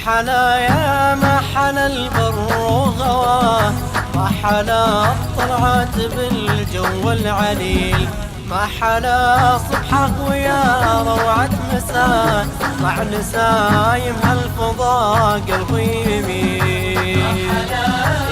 حلا يا ما حلا البر وغواه، ما حلا الطلعات بالجو العليل، ما حلا صبحه ويا روعة مساء، مع نسايم هالفضاء قلبي يميل.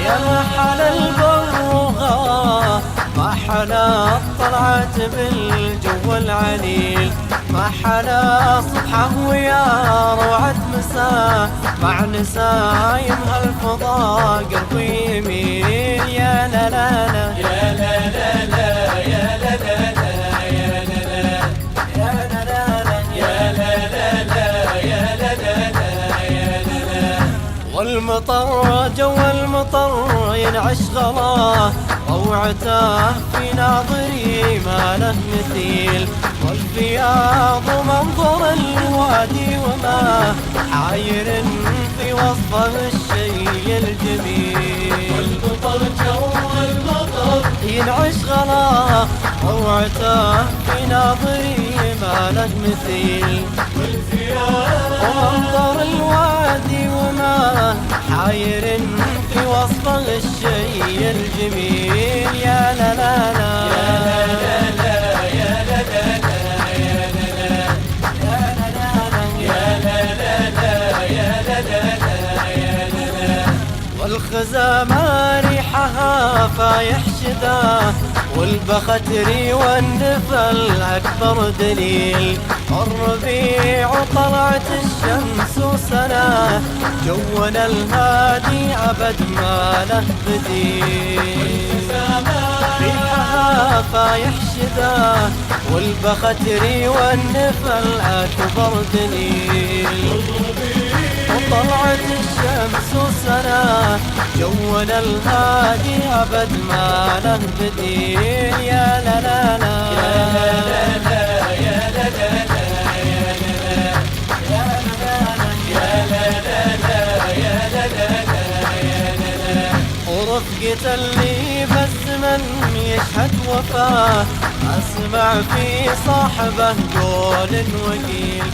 يا ما حلا البر وغواه، ما حلا الطلعات بالجو العليل، ما حلا صبحه ويا روعة مساء، مع نسايم هالفضاء قلبي يميل. يا لا لا لا يا لا لا لا يا لا لا لا يا لا لا يا لا لا لا يا لا لا لا يا لا لا لا يا لا لا. والمطر جو المطر ينعش غلاه، روعته في ناظري ما له مثيل، والفياض منظر الوادي وما حاير في وصفه الشيء الجميل. والمطر جو المطر ينعش غلاه، روعته في ناظري ما له مثيل، والفياض ومنظر الوادي وما حاير في وصفه الشيء الجميل. يا لا لا لا يا لا لا يا لا لا لا يا لا لا يا لا لا يا لا لا يا لا لا. والخزامة ريحها فايح شذاه، والبختري والنفل أكبر دليل، الربيع وطلعت الشمس وسناه، جونا الهادي أبد ما له بديل. ريحها فايح شذاه، والبختري والنفل أكبر دليل، وطلعت الشمس وسناه، جونا الهادي أبد ما له بديل. يا لا لا لا يا لا لا يا لا لا لا يا لا لا يا لا لا لا يا لا لا. ورفقة اللي بالزمن يشهد وفاه، أسمع في صاحبه قول وقيل،